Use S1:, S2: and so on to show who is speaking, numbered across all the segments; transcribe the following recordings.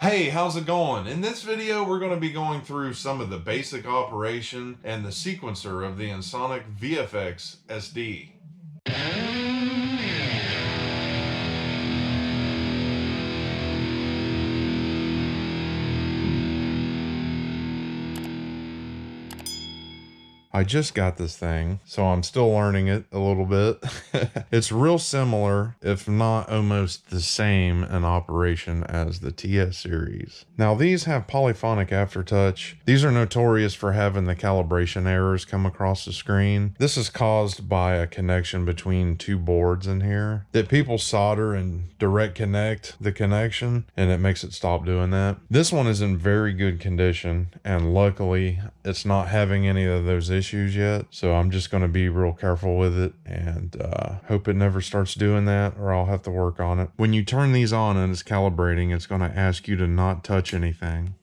S1: Hey, how's it going? In this video, we're going to be going through some of the basic operation and the sequencer of the Ensoniq VFX SD. I just got this thing, so I'm still learning it a little bit. It's real similar, if not almost the same in operation as the TS series. Now these have polyphonic aftertouch. These are notorious for having the calibration errors come across the screen. This is caused by a connection between two boards in here that people solder and direct connect the connection, and it makes it stop doing that. This one is in very good condition, and luckily it's not having any of those issues yet, so I'm just going to be real careful with it and hope it never starts doing that, or I'll have to work on it. When you turn these on and it's calibrating, it's going to ask you to not touch anything.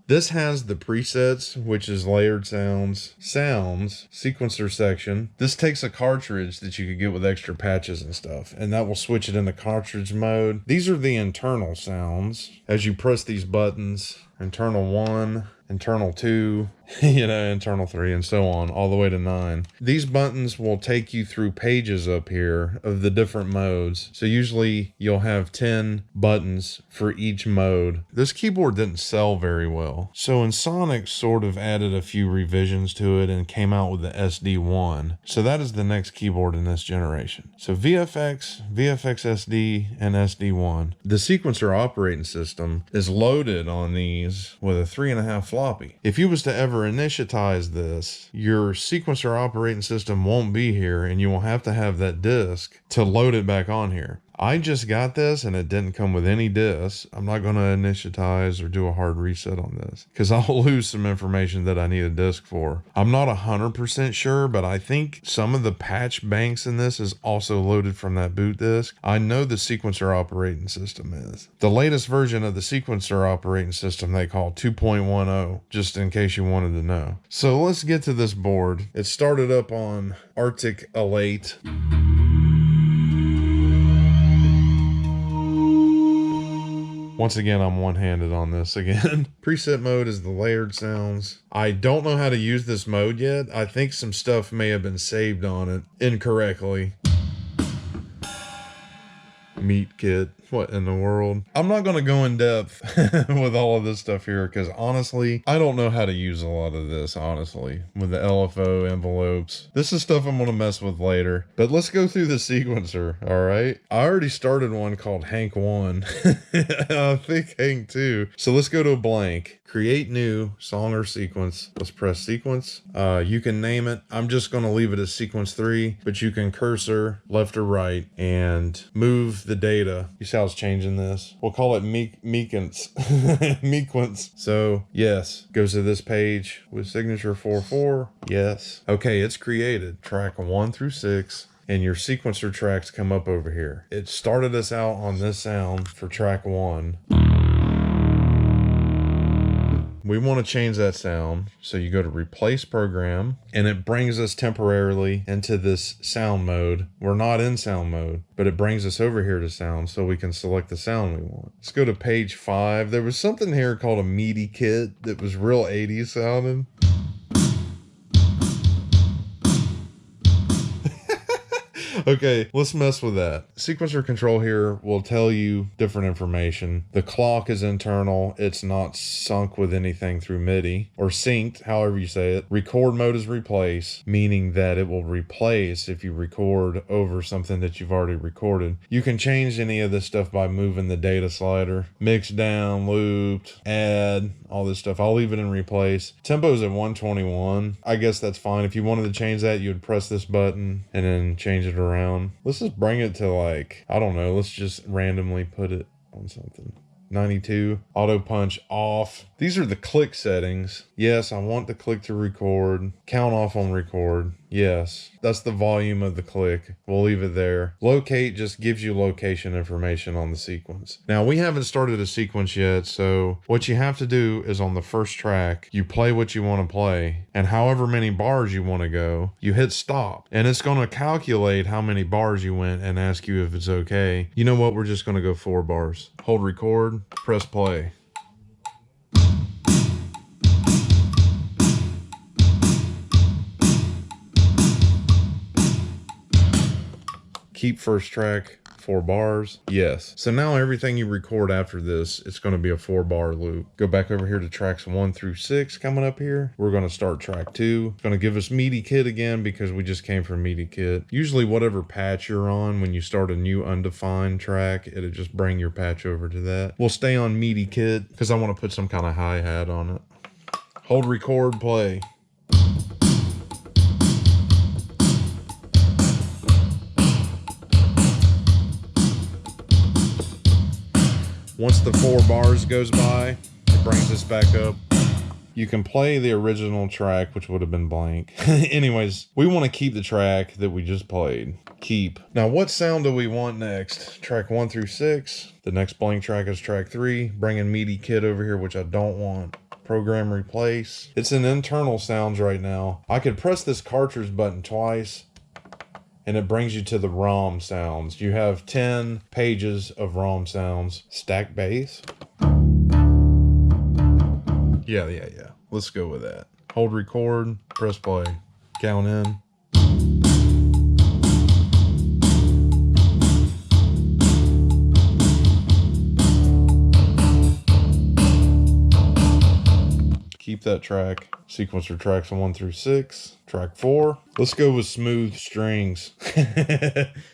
S1: This has the presets, which is layered sounds, sequencer section. This takes a cartridge that you could get with extra patches and stuff, and that will switch it into cartridge mode. These are the internal sounds. As you press these buttons, internal 1, internal 2, internal 3, and so on, all the way to 9. These buttons will take you through pages up here of the different modes. So usually you'll have 10 buttons for each mode. This keyboard didn't sell very well, so Ensoniq sort of added a few revisions to it and came out with the SD1. So that is the next keyboard in this generation. So VFX, VFX SD, and SD1. The sequencer operating system is loaded on these with a 3.5 floppy. If you was to ever initialize this, your sequencer operating system won't be here, and you will have to have that disk to load it back on here. I just got this and it didn't come with any discs. I'm not going to initialize or do a hard reset on this because I'll lose some information that I need a disk for. I'm not 100% sure, but I think some of the patch banks in this is also loaded from that boot disk. I know the sequencer operating system is. The latest version of the sequencer operating system they call 2.10, just in case you wanted to know. So let's get to this board. It started up on Arctic Elate. Once again, I'm one-handed on this again. Preset mode is the layered sounds. I don't know how to use this mode yet. I think some stuff may have been saved on it incorrectly. Meat kit. What in the world? I'm not going to go in depth with all of this stuff here because honestly, I don't know how to use a lot of this, honestly, with the LFO envelopes. This is stuff I'm going to mess with later, but let's go through the sequencer, all right? I already started one called Hank 1. I think Hank 2. So let's go to a blank. Create new song or sequence. Let's press sequence. You can name it. I'm just going to leave it as sequence 3, but you can cursor left or right and move the data. You see how it's changing this? We'll call it mequence. Mequence. So yes, goes to this page with signature 4/4. Yes. Okay, it's created. Track 1 through 6. And your sequencer tracks come up over here. It started us out on this sound for track 1. We want to change that sound, so you go to replace program, and it brings us temporarily into this sound mode. We're not in sound mode, but it brings us over here to sound, so we can select the sound we want. Let's go to page 5. There was something here called a MIDI kit that was real 80s sounding. Okay, let's mess with that. Sequencer control here will tell you different information. The clock is internal. It's not sunk with anything through MIDI or synced, however you say it. Record mode is replace, meaning that it will replace if you record over something that you've already recorded. You can change any of this stuff by moving the data slider. Mix down, looped, add, all this stuff. I'll leave it in replace. Tempo is at 121. I guess that's fine. If you wanted to change that, you would press this button and then change it around. Let's just bring it to like, I don't know, let's just randomly put it on something. 92. Auto punch off. These are the click settings. Yes, I want the click to record. Count off on record. Yes, that's the volume of the click. We'll leave it there. Locate just gives you location information on the sequence. Now, we haven't started a sequence yet, so what you have to do is on the first track, you play what you want to play, and however many bars you want to go, you hit stop, and it's going to calculate how many bars you went and ask you if it's okay. You know what? We're just going to go 4 bars. Hold record, press play. Keep first track, 4 bars. Yes. So now everything you record after this, it's going to be a 4-bar loop. Go back over here to tracks 1 through 6 coming up here. We're going to start track 2. It's going to give us MIDI kit again because we just came from MIDI kit. Usually whatever patch you're on, when you start a new undefined track, it'll just bring your patch over to that. We'll stay on MIDI kit because I want to put some kind of hi-hat on it. Hold record, play. Once the 4 bars goes by, it brings us back up. You can play the original track, which would have been blank. Anyways, we want to keep the track that we just played. Keep. Now, what sound do we want next? Track 1 through 6. The next blank track is track 3. Bringing MIDI kit over here, which I don't want. Program replace. It's in internal sounds right now. I could press this cartridge button twice, and it brings you to the ROM sounds. You have 10 pages of ROM sounds. Stack bass. Yeah. Let's go with that. Hold record, press play, count in. Keep that track. Sequencer tracks 1 through 6. Track 4. Let's go with smooth strings.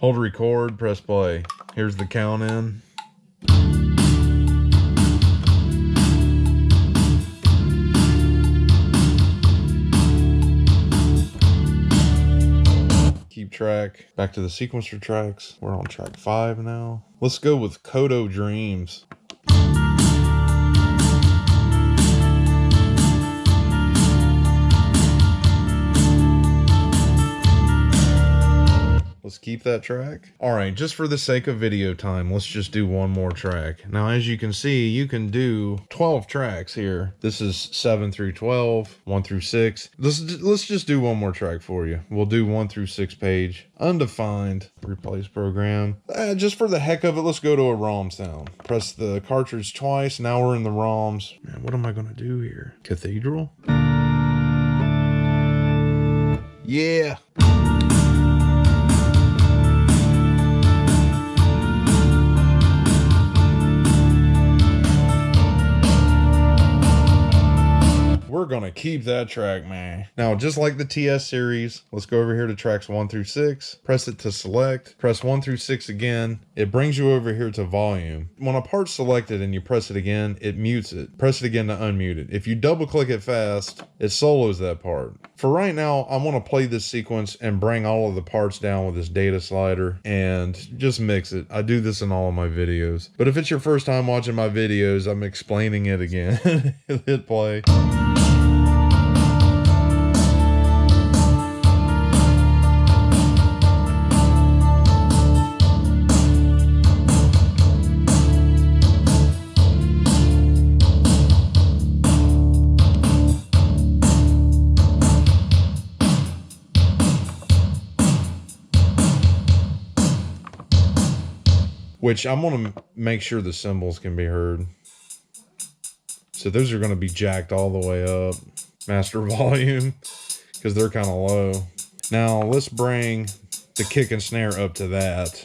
S1: Hold record, press play. Here's the count in. Keep track. Back to the sequencer tracks. We're on track 5 now. Let's go with Kodo Dreams. Let's keep that track. All right, just for the sake of video time, let's just do one more track. Now, as you can see, you can do 12 tracks here. This is 7 through 12, 1 through 6. Let's just do one more track for you. We'll do 1 through 6 page. Undefined. Replace program. Just for the heck of it, let's go to a ROM sound. Press the cartridge twice. Now we're in the ROMs. Man, what am I going to do here? Cathedral? Yeah. We're gonna keep that track, man. Now, just like the TS series, let's go over here to tracks 1 through 6. Press it to select. Press 1 through 6 again. It brings you over here to volume. When a part's selected and you press it again, it mutes it. Press it again to unmute it. If you double click it fast, it solos that part. For right now, I want to play this sequence and bring all of the parts down with this data slider and just mix it. I do this in all of my videos. But if it's your first time watching my videos, I'm explaining it again. Hit play. Which I'm going to make sure the cymbals can be heard. So those are going to be jacked all the way up. Master volume, because they're kind of low. Now let's bring the kick and snare up to that.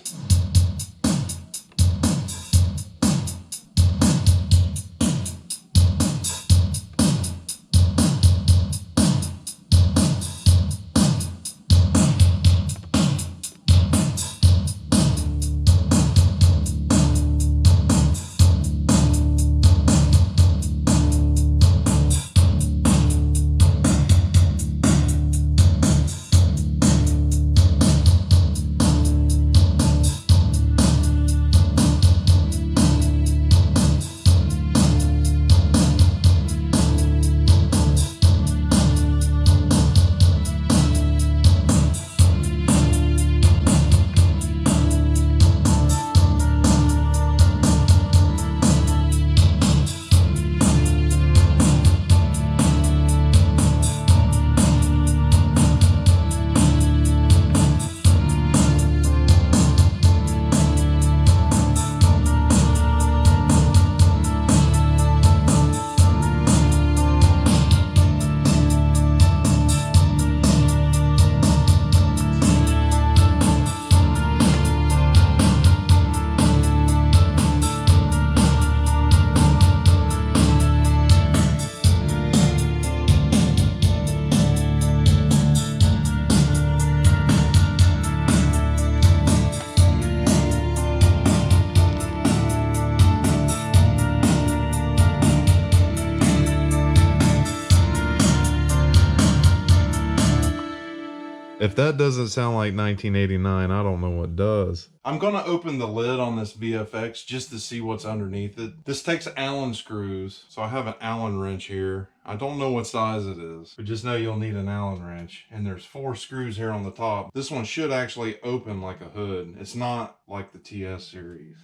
S1: If that doesn't sound like 1989, I don't know what does. I'm gonna open the lid on this VFX just to see what's underneath it. This takes Allen screws, so I have an Allen wrench here. I don't know what size it is, but just know you'll need an Allen wrench. And there's 4 screws here on the top. This one should actually open like a hood. It's not like the TS series.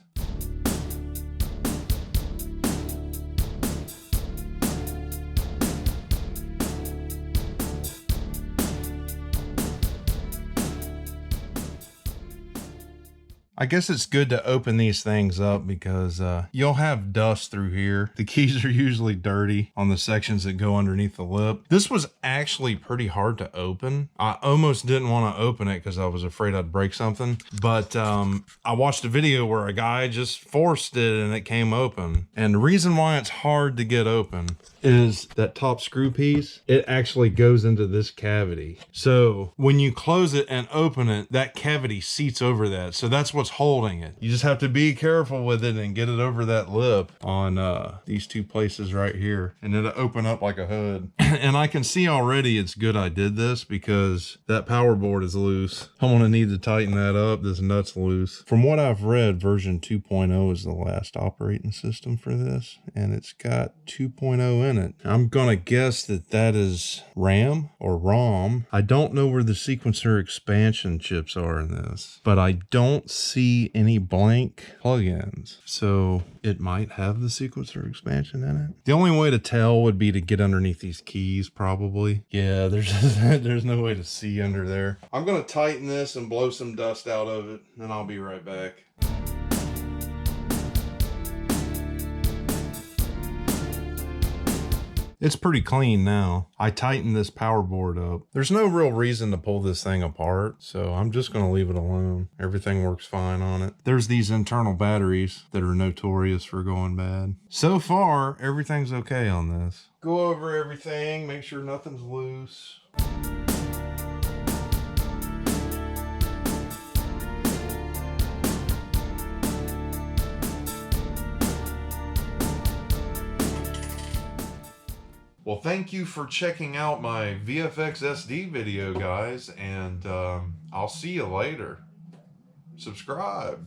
S1: I guess it's good to open these things up because you'll have dust through here. The keys are usually dirty on the sections that go underneath the lip. This was actually pretty hard to open. I almost didn't want to open it because I was afraid I'd break something. But I watched a video where a guy just forced it and it came open. And the reason why it's hard to get open is that top screw piece, it actually goes into this cavity. So when you close it and open it, that cavity seats over that. So that's what's holding it. You just have to be careful with it and get it over that lip on these 2 places right here, and it'll open up like a hood. And I can see already it's good I did this because that power board is loose. I'm gonna need to tighten that up. This nut's loose. From what I've read, version 2.0 is the last operating system for this, and it's got 2.0 in it. I'm gonna guess that that is RAM or ROM. I don't know where the sequencer expansion chips are in this, but I don't see any blank plugins. So it might have the sequencer expansion in it. The only way to tell would be to get underneath these keys, probably. Yeah, there's no way to see under there. I'm gonna tighten this and blow some dust out of it, and I'll be right back. It's pretty clean now. I tightened this power board up. There's no real reason to pull this thing apart, so I'm just gonna leave it alone. Everything works fine on it. There's these internal batteries that are notorious for going bad. So far, everything's okay on this. Go over everything, make sure nothing's loose. Well, thank you for checking out my VFX SD video, guys, and I'll see you later. Subscribe.